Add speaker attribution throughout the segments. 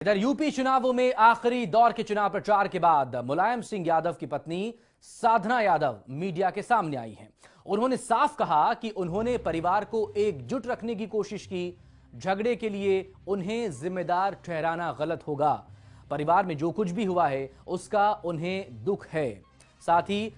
Speaker 1: इधर यूपी चुनावों में आखिरी दौर के चुनाव प्रचार के बाद मुलायम सिंह यादव की पत्नी साधना यादव मीडिया के सामने आई हैं। उन्होंने साफ कहा कि उन्होंने परिवार को एकजुट रखने की कोशिश की। झगड़े के लिए उन्हें जिम्मेदार ठहराना गलत होगा। परिवार में जो कुछ भी हुआ है उसका उन्हें दुख है। साथ ही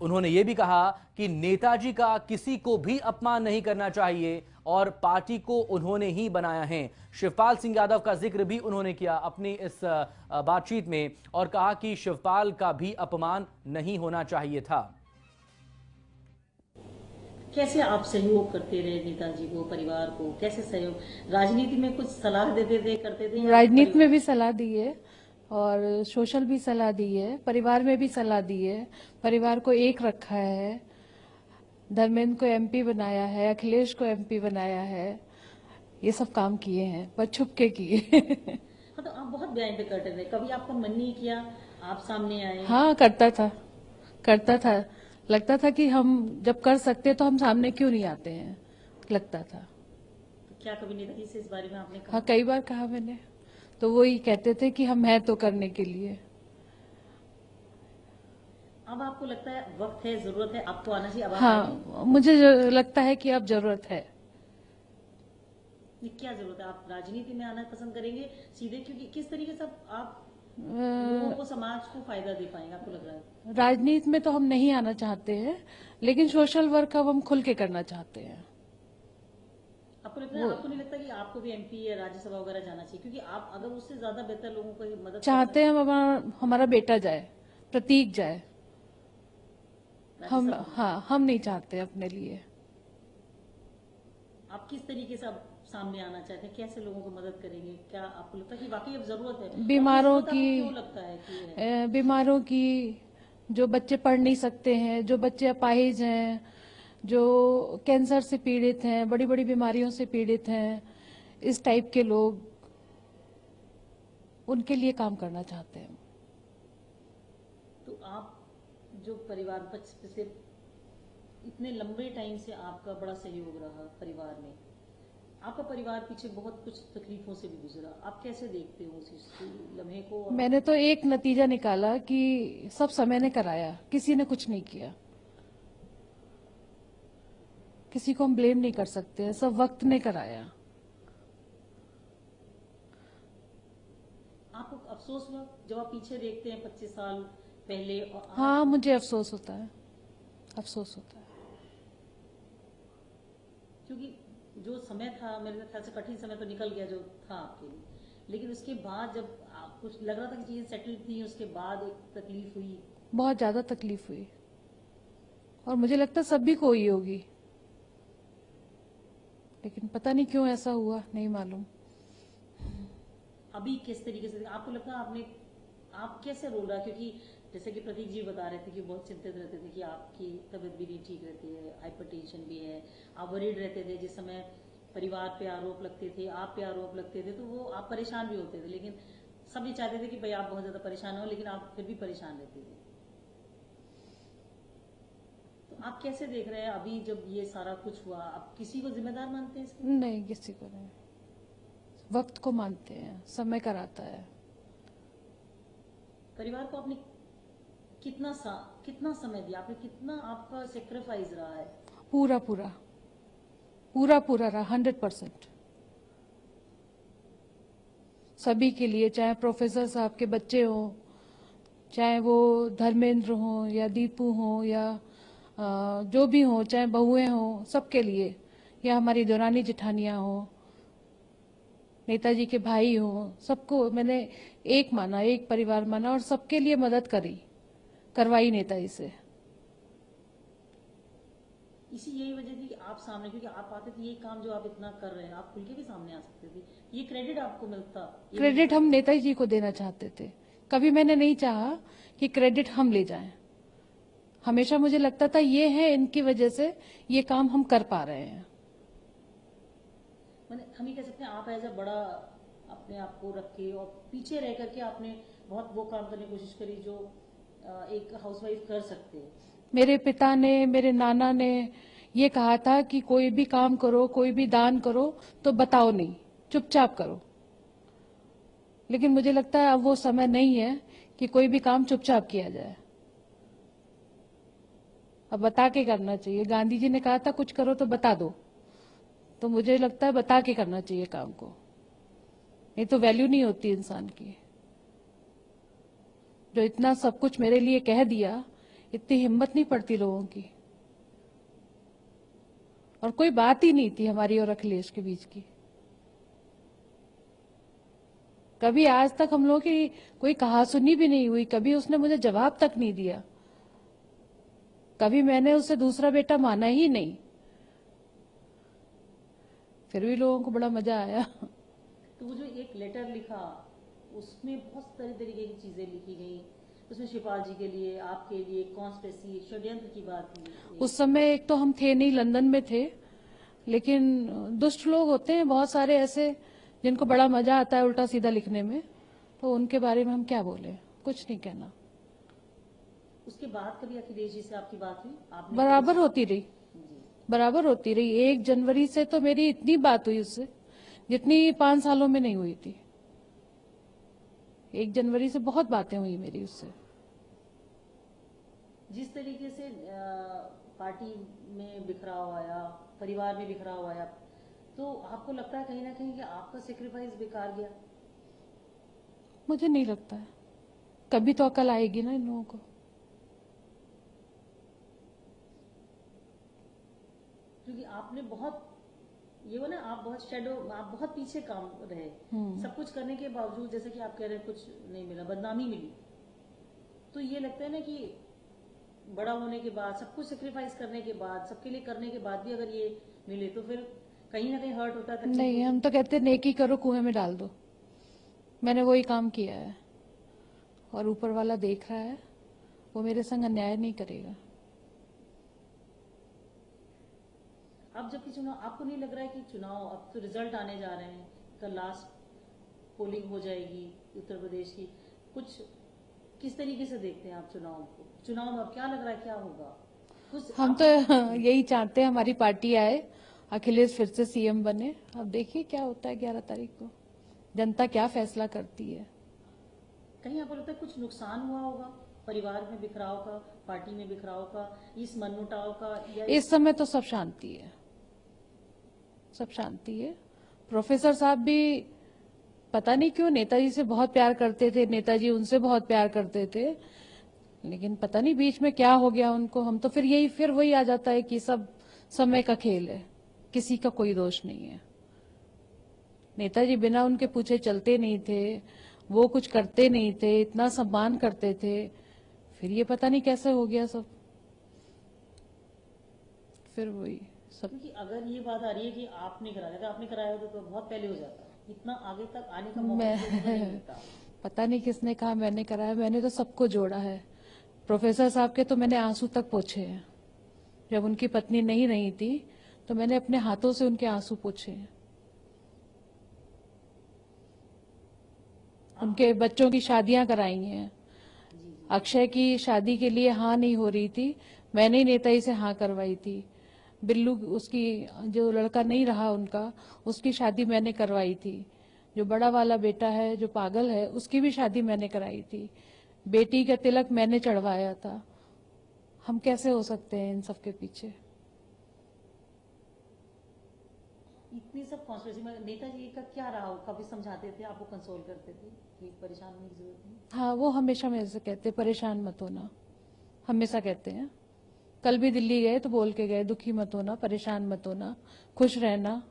Speaker 1: उन्होंने यह भी कहा कि नेताजी का किसी को भी अपमान नहीं करना चाहिए और पार्टी को उन्होंने ही बनाया है। शिवपाल सिंह यादव का जिक्र भी उन्होंने किया अपनी इस बातचीत में और कहा कि शिवपाल का भी अपमान नहीं होना चाहिए था।
Speaker 2: कैसे आप सहयोग करते रहे नेताजी को, परिवार को? कैसे सहयोग? राजनीति में कुछ सलाह देते थे, करते थे?
Speaker 3: राजनीति में भी सलाह दी है और सोशल भी सलाह दी है, परिवार में भी सलाह दी है। परिवार को एक रखा है, धर्मेंद्र को एमपी बनाया है, अखिलेश को एमपी बनाया है, ये सब काम किए हैं पर छुप के किए।
Speaker 2: हाँ, तो आप बहुत बयान पे करते थे, कभी आपका मन नहीं किया आप सामने आए?
Speaker 3: हाँ, करता था। लगता था कि हम जब कर सकते तो हम सामने क्यों नहीं आते हैं, लगता था।
Speaker 2: तो क्या कभी नेताजी से इस बारे में आपने कहा?
Speaker 3: हाँ, कई बार कहा मैंने, तो वो ही कहते थे कि हम हैं तो करने के लिए।
Speaker 2: अब आपको लगता है वक्त है, जरूरत है, आपको आना चाहिए? अब आप
Speaker 3: हाँ, मुझे लगता है कि अब जरूरत है।
Speaker 2: ये क्या जरूरत है? आप राजनीति में आना पसंद करेंगे सीधे, क्योंकि किस तरीके से आप लोगों को, समाज को फायदा दे पाएंगे, आपको लग रहा है?
Speaker 3: राजनीति में तो हम नहीं आना चाहते हैं, लेकिन सोशल वर्क अब हम खुल के करना चाहते हैं।
Speaker 2: आपको लगता है, आपको नहीं लगता कि आपको भी एमपी या राज्यसभा वगैरह जाना चाहिए? क्योंकि आप अगर उससे ज्यादा बेहतर लोगों को मदद
Speaker 3: चाहते हैं हमारा बेटा जाए, प्रतीक जाए। हम नहीं चाहते अपने लिए।
Speaker 2: आप किस तरीके से अब सामने आना चाहते हैं? कैसे लोगों को मदद करेंगे? क्या आपको लगता है कि वाकई अब जरूरत है?
Speaker 3: बीमारों की,
Speaker 2: क्यों लगता है कि
Speaker 3: बीमारों की, जो बच्चे पढ़ नहीं सकते हैं, जो बच्चे अपाहिज हैं, जो कैंसर से पीड़ित हैं, बड़ी बड़ी बीमारियों से पीड़ित हैं, इस टाइप के लोग, उनके लिए काम करना चाहते हैं।
Speaker 2: तो आप जो परिवार से इतने लंबे टाइम से आपका बड़ा सहयोग रहा परिवार में, आपका परिवार पीछे बहुत कुछ तकलीफों से भी गुजरा, आप कैसे देखते हो उस लम्हे को?
Speaker 3: मैंने तो एक नतीजा निकाला कि सब समय ने कराया, किसी ने कुछ नहीं किया। किसी को हम ब्लेम नहीं कर सकते, सब वक्त ने कराया।
Speaker 2: आपको अफसोस हुआ जब आप पीछे देखते हैं 25 साल पहले? और
Speaker 3: हाँ, मुझे अफसोस होता है, अफसोस होता है।
Speaker 2: क्योंकि जो समय था, मेरे ख्याल से कठिन समय तो निकल गया जो था आपके लिए, लेकिन उसके बाद जब आप कुछ लग रहा था कि चीजें सेटल थी, उसके बाद एक तकलीफ हुई,
Speaker 3: बहुत ज्यादा तकलीफ हुई और मुझे लगता है सभी को हुई होगी, लेकिन पता नहीं क्यों ऐसा हुआ, नहीं मालूम।
Speaker 2: अभी किस तरीके से आपको लगता है आप कैसे रोल रहा? क्योंकि जैसे कि प्रतीक जी बता रहे थे कि बहुत चिंतित रहते थे कि आपकी तबीयत भी नहीं ठीक रहती है, हाइपरटेंशन भी है, आप वरीड रहते थे। जिस समय परिवार पे आरोप लगते थे, आप पे आरोप लगते थे, तो वो आप परेशान भी होते थे, लेकिन सब ये चाहते थे कि भाई आप बहुत ज्यादा परेशान हो, लेकिन आप फिर भी परेशान रहते थे। तो आप कैसे देख रहे हैं अभी जब ये सारा कुछ हुआ? आप किसी को जिम्मेदार मानते हैं इसके?
Speaker 3: नहीं, किसी को नहीं, वक्त को मानते हैं, समय कराता है।
Speaker 2: परिवार को आपने कितना समय दिया? आपने कितना, आपका सेक्रीफाइस रहा है?
Speaker 3: पूरा रहा, 100%। सभी के लिए, चाहे प्रोफेसर साहब के बच्चे हों, चाहे वो धर्मेंद्र हों या दीपू हों या जो भी हों, चाहे बहुएं हों, सबके लिए, या हमारी देवरानी जेठानियां हों, नेताजी के भाई हों, सबको मैंने एक माना, एक परिवार माना और सबके लिए मदद करवाई नेताजी से।
Speaker 2: यही वजह थी कि आप सामने, क्योंकि आप आते थे, ये काम जो आप इतना कर रहे हैं, आप खुल के भी सामने आ सकते थे, ये क्रेडिट आपको मिलता।
Speaker 3: क्रेडिट हम नेताजी जी को देना चाहते थे, कभी मैंने नहीं चाहा कि क्रेडिट हम ले जाएं। हमेशा मुझे लगता था ये है, इनकी वजह से ये काम हम कर पा रहे हैं।
Speaker 2: मैंने, हम ये कह सकते हैं आप एज अ बड़ा अपने आप को रख के और पीछे रह करके आपने बहुत वो काम करने की कोशिश करी जो एक हाउसवाइफ कर सकते हैं।
Speaker 3: मेरे पिता ने, मेरे नाना ने ये कहा था कि कोई भी काम करो, कोई भी दान करो तो बताओ नहीं, चुपचाप करो। लेकिन मुझे लगता है अब वो समय नहीं है कि कोई भी काम चुपचाप किया जाए। अब बता के करना चाहिए। गांधी जी ने कहा था कुछ करो तो बता दो, तो मुझे लगता है बता के करना चाहिए काम को, नहीं तो वैल्यू नहीं होती इंसान की। जो इतना सब कुछ मेरे लिए कह दिया, इतनी हिम्मत नहीं पड़ती लोगों की। और कोई बात ही नहीं थी हमारी और अखिलेश के बीच की। कभी आज तक हम लोगों की कोई कहासुनी भी नहीं हुई, कभी उसने मुझे जवाब तक नहीं दिया, कभी मैंने उसे दूसरा बेटा माना ही नहीं। फिर भी लोगों को बड़ा मजा आया।
Speaker 2: तो वो जो एक लेटर लिखा उसमें बहुत सारी तरीके की चीजें लिखी गई, उसमें शिवपाल जी के लिए, आपके लिए कॉन्स्पिरेसी षड्यंत्र की बात थी।
Speaker 3: उस समय एक तो हम थे नहीं, लंदन में थे, लेकिन दुष्ट लोग होते हैं बहुत सारे ऐसे जिनको बड़ा मजा आता है उल्टा सीधा लिखने में, तो उनके बारे में हम क्या बोले, कुछ नहीं कहना।
Speaker 2: उसके बाद कभी अखिलेश जी से आपकी बात हुई? आपने
Speaker 3: बराबर होती रही,
Speaker 2: जी।
Speaker 3: बराबर होती रही। 1 जनवरी से तो मेरी इतनी बात हुई उससे जितनी 5 सालों में नहीं हुई थी। 1 जनवरी से बहुत बातें हुई मेरी उससे।
Speaker 2: जिस तरीके से पार्टी में बिखराव आया, परिवार में बिखराव आया, तो आपको लगता है कहीं ना कहीं कि आपका सेक्रीफाइस बेकार गया?
Speaker 3: मुझे नहीं लगता है, कभी तो अकल आएगी ना इन लोगों को।
Speaker 2: क्योंकि आपने बहुत ये हो ना, आप बहुत शेडो, आप बहुत पीछे काम रहे, सब कुछ करने के बावजूद, जैसे कि आप कह रहे हैं कुछ नहीं मिला, बदनामी मिली, तो ये लगता है ना कि बड़ा होने के बाद, सब कुछ सेक्रीफाइस करने के बाद, सबके लिए करने के बाद भी अगर ये मिले तो फिर कहीं ना कहीं हर्ट होता है।
Speaker 3: नहीं, हम तो कहते नेकी करो कुएं में डाल दो। मैंने वही काम किया है और ऊपर वाला देख रहा है, वो मेरे संग अन्याय नहीं करेगा।
Speaker 2: अब जबकि चुनाव, आपको नहीं लग रहा है कि चुनाव, अब तो रिजल्ट आने जा रहे हैं, कल लास्ट पोलिंग हो जाएगी उत्तर प्रदेश की, कुछ किस तरीके से देखते हैं आप चुनाव को? चुनाव में अब क्या लग रहा है, क्या होगा? कुछ
Speaker 3: हम तो यही चाहते हैं हमारी पार्टी आए, अखिलेश फिर से सीएम बने। अब देखिए क्या होता है 11 तारीख को, जनता क्या फैसला करती है।
Speaker 2: कहीं आपको लगता है कुछ नुकसान हुआ होगा परिवार में बिखराव का, पार्टी में बिखराव का, इस मनमुटाव का, या
Speaker 3: इस समय तो सब शांति है, सब शांति है। प्रोफेसर साहब भी पता नहीं क्यों नेताजी से बहुत प्यार करते थे, नेताजी उनसे बहुत प्यार करते थे, लेकिन पता नहीं बीच में क्या हो गया उनको। हम तो फिर वही आ जाता है कि सब समय का खेल है, किसी का कोई दोष नहीं है। नेताजी बिना उनके पूछे चलते नहीं थे, वो कुछ करते नहीं थे, इतना सम्मान करते थे, फिर ये पता नहीं कैसे हो गया सब, फिर वही सब।
Speaker 2: क्योंकि अगर ये बात आ रही है कि आपने कराया, अगर आपने कराया होता तो बहुत पहले हो जाता, इतना आगे तक आने का मौका नहीं मिलता।
Speaker 3: पता नहीं किसने कहा मैंने कराया, मैंने तो सबको जोड़ा है। प्रोफेसर साहब के तो मैंने आंसू तक पोंछे हैं। जब उनकी पत्नी नहीं रही थी तो मैंने अपने हाथों से उनके आंसू पोंछे हैं। उनके बच्चों की शादियां कराई हैं। अक्षय की शादी के लिए हाँ नहीं हो रही थी, मैंने ही नेताजी से हाँ करवाई थी। बिल्लू, उसकी जो लड़का नहीं रहा उनका, उसकी शादी मैंने करवाई थी। जो बड़ा वाला बेटा है जो पागल है, उसकी भी शादी मैंने कराई थी। बेटी का तिलक मैंने चढ़वाया था। हम कैसे हो सकते हैं इन सब के पीछे?
Speaker 2: इतनी सब कॉन्स्पिरेसी में नेताजी का क्या रहा? कभी समझाते थे, आपको कंसोल करते थे कि परेशान होने की जरूरत नहीं?
Speaker 3: हाँ, वो हमेशा मेरे से कहते परेशान मत होना, हमेशा कहते हैं। कल भी दिल्ली गए तो बोल के गए दुखी मत होना, परेशान मत होना, खुश रहना,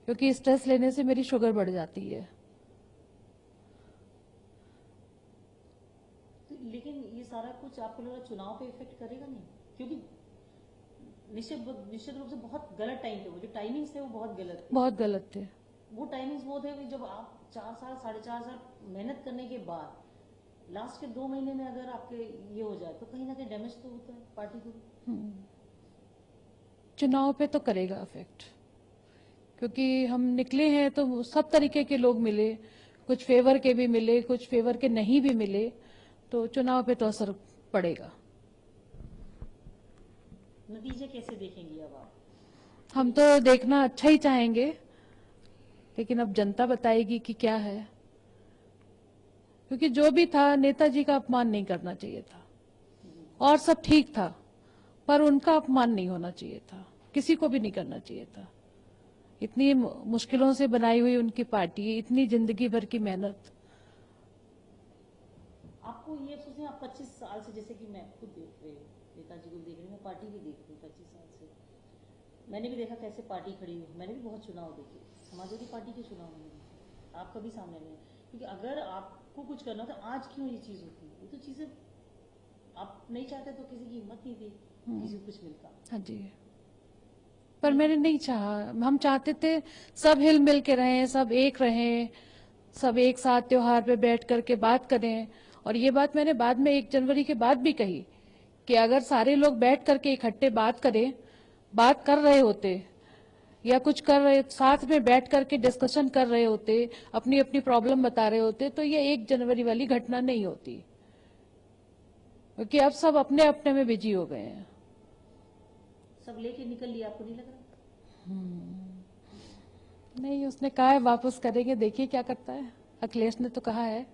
Speaker 3: क्योंकि स्ट्रेस लेने से मेरी शुगर बढ़ जाती है।
Speaker 2: तो लेकिन ये सारा कुछ आपको लग रहा है चुनाव पे इफेक्ट करेगा नहीं? क्योंकि निश्चित रूप से बहुत गलत टाइम थे, वो जो टाइमिंग्स थे वो बहुत गलत थे।
Speaker 3: बहुत गलत थे
Speaker 2: वो टाइमिंग्स वो थे जब आप 4 साल 4.5 साल मेहनत करने के बाद लास्ट के 2 महीने में अगर आपके ये हो जाए तो कहीं ना कहीं डैमेज तो होता है पार्टी को।
Speaker 3: चुनाव पे तो करेगा इफेक्ट, क्योंकि हम निकले हैं तो सब तरीके के लोग मिले, कुछ फेवर के भी मिले, कुछ फेवर के नहीं भी मिले, तो चुनाव पे तो असर पड़ेगा।
Speaker 2: नतीजे कैसे देखेंगी अब आप?
Speaker 3: हम तो देखना अच्छा ही चाहेंगे, लेकिन अब जनता बताएगी कि क्या है। क्योंकि जो भी था नेताजी का अपमान नहीं करना चाहिए था, और सब ठीक था, पर उनका अपमान नहीं होना चाहिए था, किसी को भी नहीं करना चाहिए था। इतनी मुश्किलों से बनाई हुई उनकी पार्टी, इतनी जिंदगी भर की मेहनत।
Speaker 2: आपको ये अफसोस है, आप 25 साल से, जैसे कि मैं खुद देख रही हूँ, नेताजी को देख रही हूँ, मैं पार्टी भी देख रही हूँ 25 साल से। मैंने भी देखा कैसे पार्टी खड़ी हुई, मैंने भी बहुत चुनाव देखे, समाजवादी पार्टी के चुनाव में आपका भी सामने में है। क्योंकि अगर आपको कुछ करना तो आज क्यों ये चीज़ होती है? ये तो चीज़ें आप नहीं चाहते तो किसी की हिम्मत नहीं थी, किसी को कुछ मिलता।
Speaker 3: हाँ जी, पर मैंने नहीं चाहा। हम चाहते थे सब हिल मिल के रहें, सब एक रहें, सब एक साथ त्योहार पे बैठ करके बात करें। और ये बात मैंने बाद में 1 जनवरी के बाद भी कही कि अगर सारे लोग बैठ करके इकट्ठे बात करें, बात कर रहे होते या कुछ कर रहे, साथ में बैठ करके डिस्कशन कर रहे होते, अपनी अपनी प्रॉब्लम बता रहे होते, तो ये 1 जनवरी वाली घटना नहीं होती। क्योंकि अब सब अपने अपने में बिजी हो गए हैं।
Speaker 2: सब लेके निकल लिया, आपको नहीं लग रहा?
Speaker 3: नहीं, उसने कहा है वापस करेंगे, देखिए क्या करता है। अखिलेश ने तो कहा है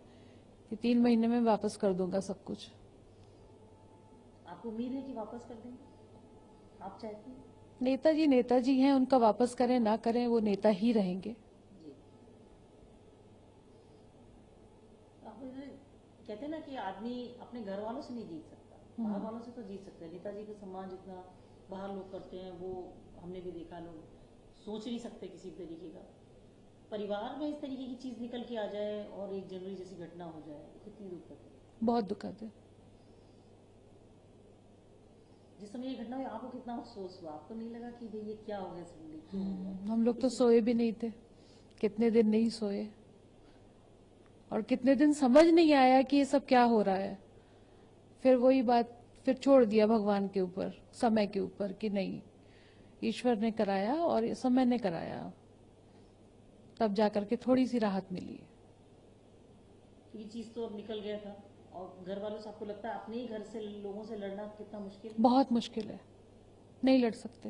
Speaker 3: कि 3 महीने में वापस कर दूंगा सब कुछ।
Speaker 2: आपको उम्मीद है कि वापस कर देंगे? आप चाहते हैं?
Speaker 3: नेताजी हैं, उनका वापस करें ना करें वो नेता ही रहेंगे।
Speaker 2: जी। आप कहते हैं ना कि आदमी अपने घर वालों से नहीं जीत सकता, बाहर वालों से तो जीत सकता है। नेताजी का सम्मान जितना बाहर लोग करते हैं, वो हमने भी देखा, लोग सोच नहीं सकते किसी तरीके का। परिवार में इस तरीके की चीज निकल के आ जाए और 1 जनवरी जैसी घटना हो जाए, कितनी दुखद है।
Speaker 3: बहुत दुखद है।
Speaker 2: जिस समय ये घटना हुई आपको कितना अफसोस हुआ? आपको नहीं लगा कि भाई ये क्या हो गया सडनली, क्यों हो गया?
Speaker 3: हम लोग तो सोए भी नहीं थे, कितने दिन नहीं सोए, और कितने दिन समझ नहीं आया कि ये सब क्या हो रहा है। फिर वही बात, फिर छोड़ दिया भगवान के ऊपर, समय के ऊपर, कि नहीं, ईश्वर ने कराया और ये समय ने कराया। तब जाकर के थोड़ी सी राहत मिली।
Speaker 2: ये चीज तो अब निकल गया था, और घर वालों से आपको लगता है अपने ही घर से लोगों से लड़ना कितना मुश्किल है?
Speaker 3: बहुत मुश्किल है, नहीं लड़ सकते।